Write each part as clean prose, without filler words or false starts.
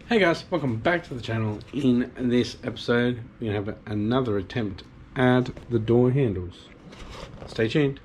Hey guys, welcome back to the channel. In this episode, we have another attempt at the door handles. Stay tuned.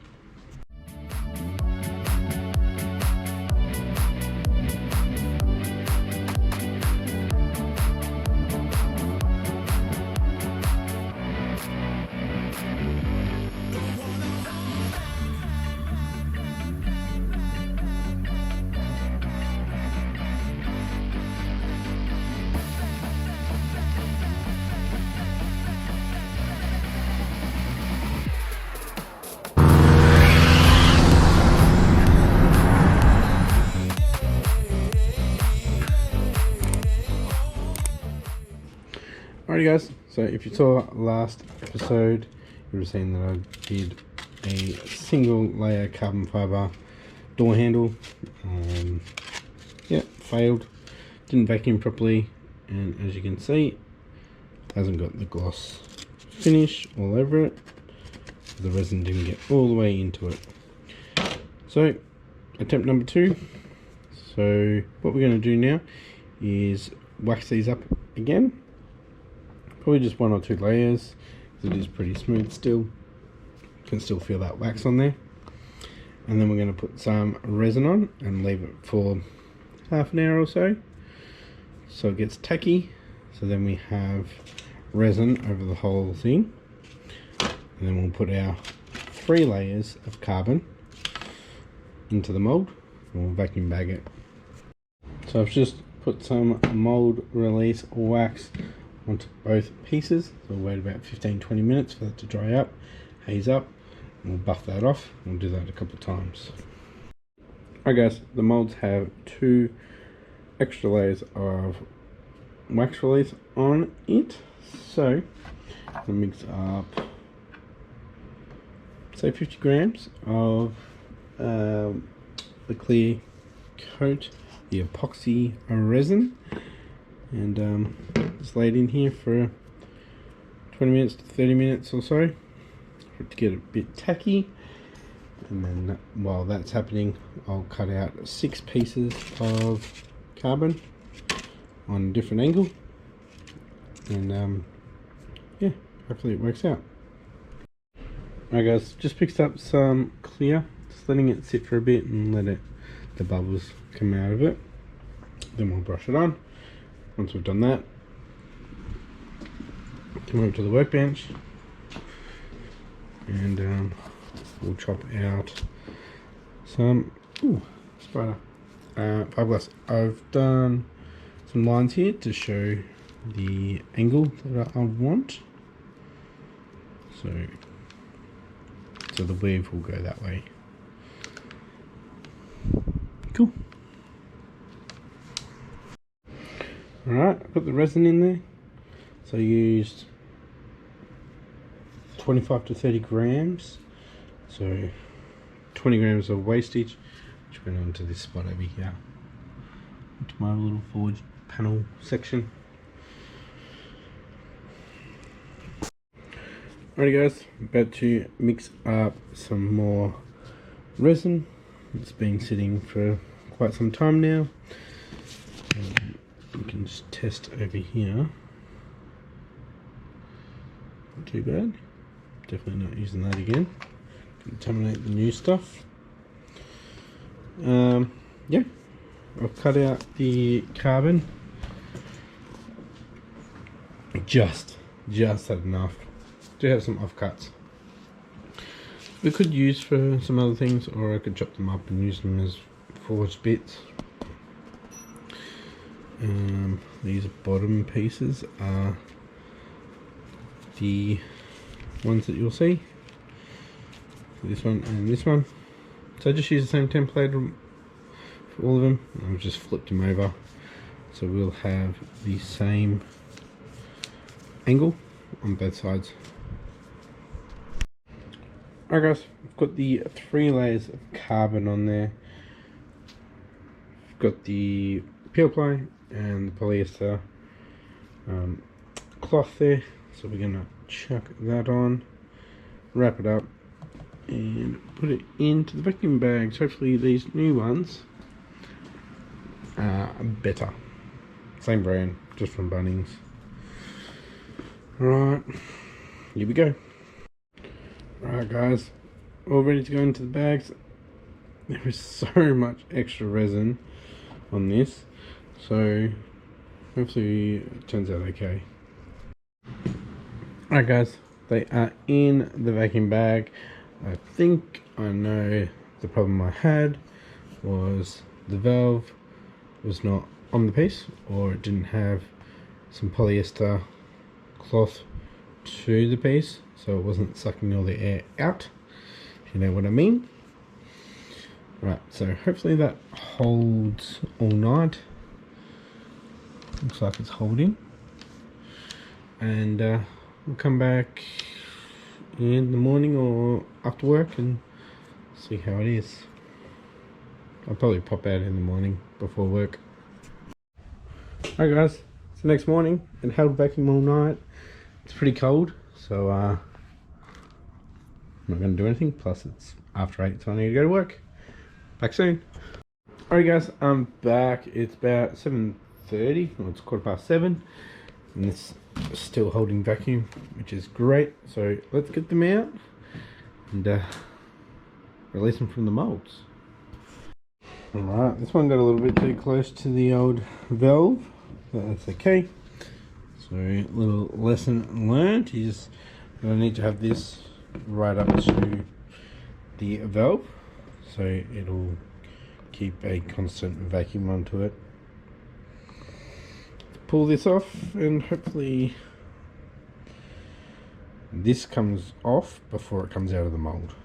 Alrighty guys, so if you saw last episode, you would have seen that I did a single layer carbon fibre door handle. Yeah, failed. Didn't vacuum properly, and as you can see, hasn't got the gloss finish all over it. The resin didn't get all the way into it. So, attempt number 2. So, what we're going to do now is wax these up again. Probably just 1 or 2 layers, because it is pretty smooth still. You can still feel that wax on there. And then we're going to put some resin on and leave it for half an hour or so it gets tacky. So then we have resin over the whole thing, and then we'll put our 3 layers of carbon into the mold and we'll vacuum bag it. So I've just put some mold release wax onto both pieces, so we'll wait about 15-20 minutes for that to dry up, haze up, and we'll buff that off. We'll do that a couple of times. Alright guys, the molds have 2 extra layers of wax release on it, so I'll mix up say 50 grams of the clear coat, the epoxy resin, and just lay it in here for 20 minutes to 30 minutes or so for it to get a bit tacky. And then while that's happening, I'll cut out 6 pieces of carbon on a different angle, and yeah, hopefully it works out. Alright guys, just picked up some clear, just letting it sit for a bit and let the bubbles come out of it. Then we'll brush it on. Once we've done that, come over to the workbench and we'll chop out some spider fiberglass. I've done some lines here to show the angle that I want, so the weave will go that way. Cool. Alright, I put the resin in there, so I used 25 to 30 grams, so 20 grams of wastage, which went onto this spot over here, into my little forged panel section. Alrighty guys, about to mix up some more resin. It's been sitting for quite some time now. You can just test over here. Not too bad. Definitely not using that again. Contaminate the new stuff. Yeah, I've cut out the carbon. Just had enough. Do have some offcuts we could use for some other things, or I could chop them up and use them as forged bits. These bottom pieces are the ones that you'll see, this one and this one. So I just use the same template for all of them. I've just flipped them over, so we'll have the same angle on both sides. Alright guys, I've got the 3 layers of carbon on there. I've got the peel ply and the polyester cloth there, so we're going to chuck that on, wrap it up and put it into the vacuum bags. Hopefully these new ones are better. Same brand, just from Bunnings. Right, here we go. Alright guys, all ready to go into the bags. There is so much extra resin on this, so hopefully it turns out okay. Alright guys, they are in the vacuum bag. I think I know the problem I had was the valve was not on the piece, or it didn't have some polyester cloth to the piece, so it wasn't sucking all the air out, if you know what I mean. Right, so hopefully that holds all night. Looks like it's holding, and we'll come back in the morning or after work and see how it is. I'll probably pop out in the morning before work. Alright guys, it's the next morning and held vacuum all night. It's pretty cold, so I'm not going to do anything. Plus it's after 8, so I need to go to work. Back soon. Alright guys, I'm back. It's about 7:30, or it's 7:15, and it's still holding vacuum, which is great. So let's get them out and release them from the molds. Alright, this one got a little bit too close to the old valve, but that's okay. So little lesson learned is I need to have this right up to the valve, so it'll keep a constant vacuum onto it. Pull this off and hopefully this comes off before it comes out of the mold.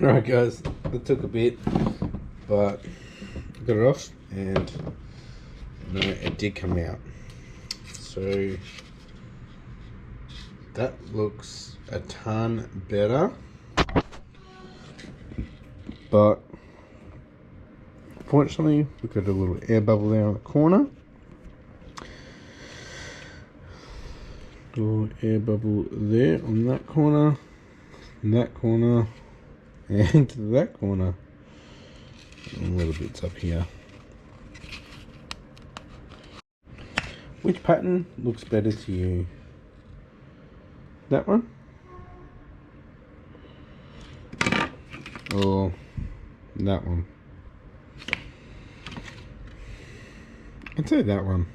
Alright guys, it took a bit, but I got it off and no, it did come out. So that looks a ton better, but fortunately we've got a little air bubble there on the corner. Little air bubble there on that corner, and that corner, and that corner, and little bits up here. Which pattern looks better to you? That one? Or that one? I'd say that one.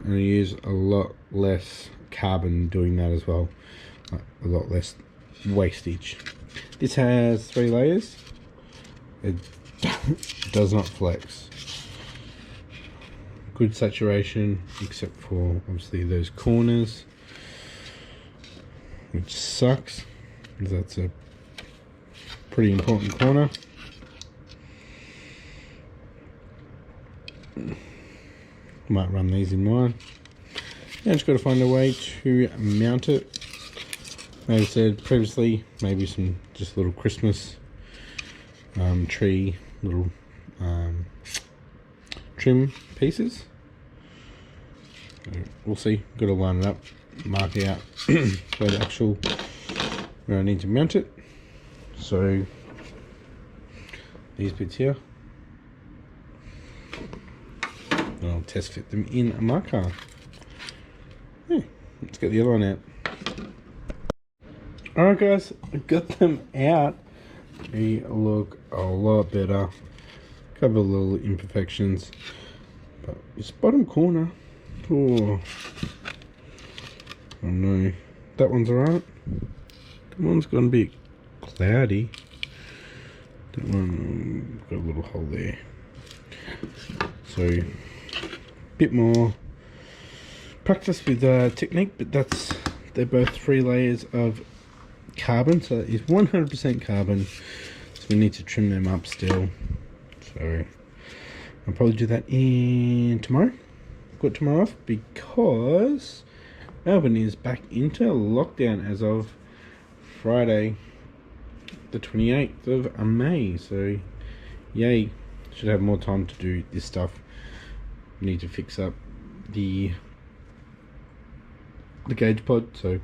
And I use a lot less carbon doing that as well. A lot less wastage. This has 3 layers. It does not flex. Good saturation, except for obviously those corners, which sucks, because that's a pretty important corner. Might run these in mine. Yeah, just got to find a way to mount it. Like I said previously, maybe some just little Christmas tree little trim pieces. We'll see. Got to line it up, mark out where I need to mount it. So these bits here, and I'll test fit them in my car. Yeah, let's get the other one out. Alright guys, I got them out. They look a lot better. Couple of little imperfections, but this bottom corner, oh no, that one's alright. That one's gonna be cloudy. That one got a little hole there, so bit more practice with technique, but they're both 3 layers of carbon, so that is 100% carbon, so we need to trim them up still. So I'll probably do that in tomorrow. Got tomorrow off because Melbourne is back into lockdown as of Friday the 28th of May, so yay, should have more time to do this stuff. Need to fix up the gauge pod, so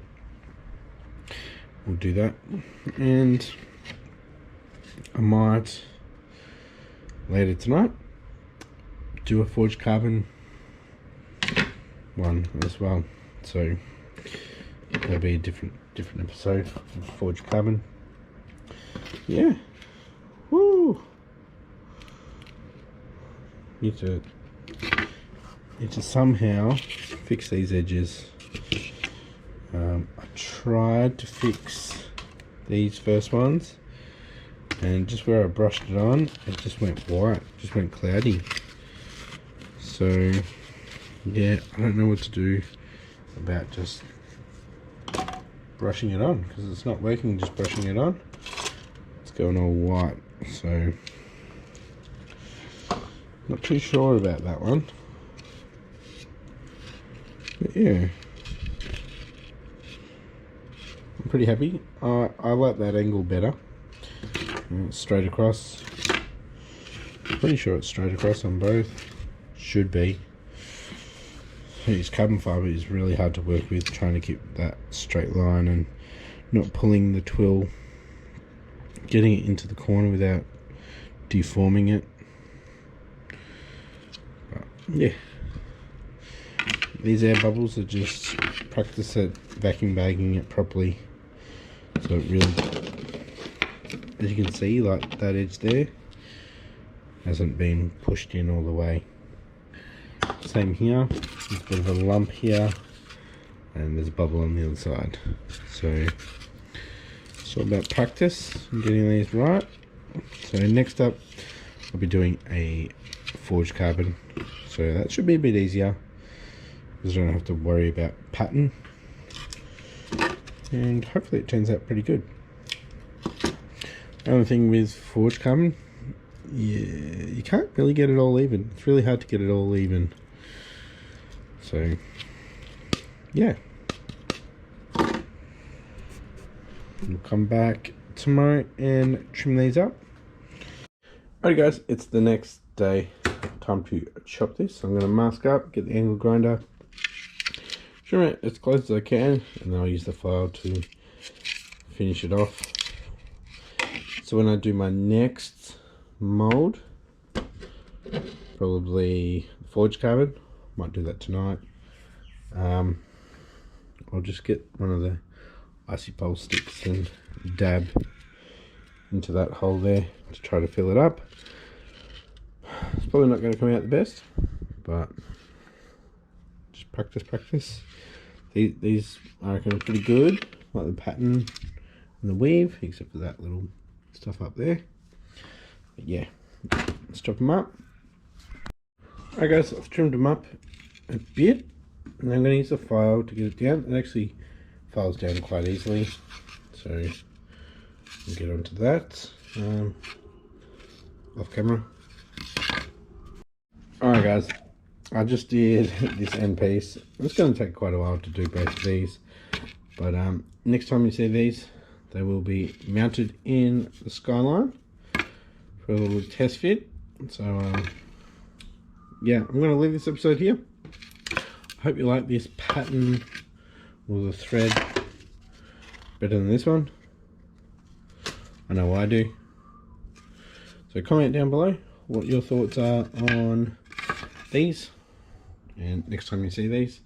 we'll do that. And I might later tonight do a forged carbon one as well, so that'll be a different episode of forged carbon. Yeah. Woo. Need to somehow fix these edges. I tried to fix these first ones, and just where I brushed it on, it just went white, just went cloudy. So yeah, I don't know what to do about just brushing it on, because it's not working just brushing it on. It's going all white, so not too sure about that one. But yeah, I'm pretty happy. I like that angle better. Straight across. Pretty sure it's straight across on both. Should be. This carbon fibre is really hard to work with, trying to keep that straight line and not pulling the twill, getting it into the corner without deforming it. But yeah, these air bubbles are just practice at vacuum bagging it properly, so it really, as you can see, like that edge there hasn't been pushed in all the way. Same here, there's a bit of a lump here, and there's a bubble on the other side. So it's all about practice and getting these right. So next up, I'll be doing a forged carbon. So that should be a bit easier, because I don't have to worry about pattern. And hopefully it turns out pretty good. The only thing with forged carbon, yeah, you can't really get it all even. It's really hard to get it all even. So yeah, we'll come back tomorrow and trim these up. Alright guys, it's the next day. Time to chop this. I'm going to mask up, get the angle grinder, trim it as close as I can, and then I'll use the file to finish it off. So when I do my next mold, probably forged carbon, might do that tonight. I'll just get one of the icy pole sticks and dab into that hole there to try to fill it up. It's probably not going to come out the best, but just practice. These I reckon are pretty good, like the pattern and the weave, except for that little stuff up there. But yeah, let's chop them up. Alright guys, I've trimmed them up a bit, and I'm going to use the file to get it down. It actually files down quite easily, so we'll get onto that off camera. Alright guys, I just did this end piece. It's going to take quite a while to do both of these, but next time you see these, they will be mounted in the Skyline for a little test fit. So yeah, I'm going to leave this episode here. I hope you like this pattern or the thread better than this one. I know I do. So comment down below what your thoughts are on these, and next time you see these,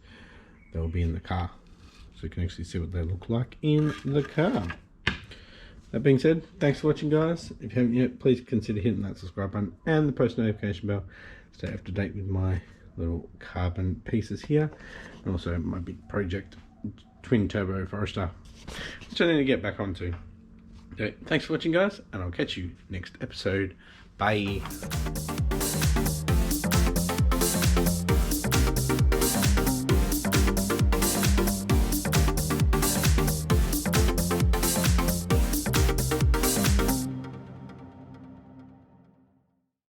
they'll be in the car, so you can actually see what they look like in the car. That being said, thanks for watching guys. If you haven't yet, please consider hitting that subscribe button and the post notification bell. Stay up to date with my little carbon pieces here, and also my big project, twin turbo Forester, which I need to get back onto. Okay, thanks for watching guys, and I'll catch you next episode. Bye.